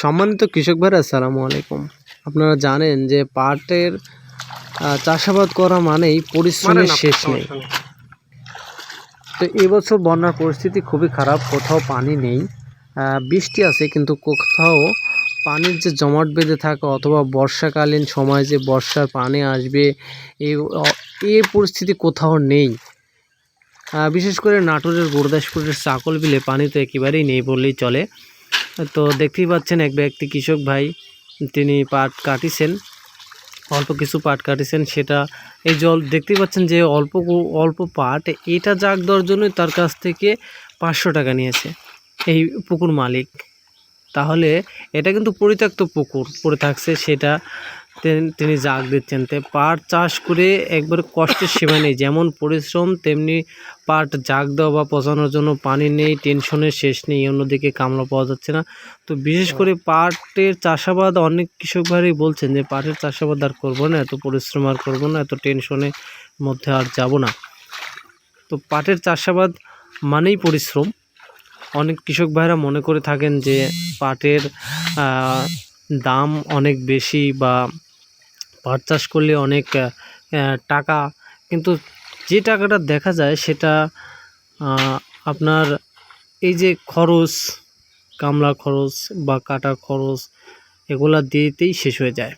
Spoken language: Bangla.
সম্মানিত কৃষক ভাইরা আসসালামু আলাইকুম। আপনারা জানেন যে পাটের চাষাবাদ করা মানেই পরিশ্রমের শেষ নেই। তো এবছর বন্যার পরিস্থিতি খুবই খারাপ, কোথাও পানি নেই। বৃষ্টি আছে কিন্তু কোথাও পানির যে জমাট বেঁধে থাকা অথবা বর্ষাকালীন সময় যে বর্ষার পানি আসবে এই পরিস্থিতি কোথাও নেই। বিশেষ করে নাটোরের গুরুদাসপুরের চাকল বিলে পানি তো একেবারেই নেই বললেই চলে। তো দেখতেই পাচ্ছেন এক ব্যক্তি কৃষক ভাই, তিনি পাট কাটিছেন, অল্প কিছু পাট কাটিছেন। সেটা এই জল দেখতেই পাচ্ছেন যে অল্প পাট, এটা জাগ দেওয়ার জন্যই তার কাছ থেকে 500 টাকা নিয়েছে এই পুকুর মালিক। তাহলে এটা কিন্তু পরিত্যক্ত পুকুর পড়ে থাকছে, সেটা তিনি জাগ দিচ্ছেন। তো পাট চাষ করে একবার কষ্টের সীমা নেই, যেমন পরিশ্রম তেমনি পাট জাগ দেওয়া বা পচানোর জন্য পানি নেই, টেনশনের শেষ নেই, অন্যদিকে কামলা পাওয়া যাচ্ছে না। তো বিশেষ করে পাটের চাষাবাদ অনেক কৃষক ভাইরাই বলছেন যে পাটের চাষাবাদ আর করবো না, এত পরিশ্রম আর করবো না, এত টেনশনের মধ্যে আর যাব না। তো পাটের চাষাবাদ মানেই পরিশ্রম। অনেক কৃষক ভাইরা মনে করে থাকেন যে পাটের দাম অনেক বেশি বা পাট চাষ করলে অনেক টাকা, কিন্তু যে টাকাটা দেখা যায় সেটা আপনার এই যে খরচ, কামলা খরচ বা কাটা খরচ, এগুলা দিতেই শেষ হয়ে যায়।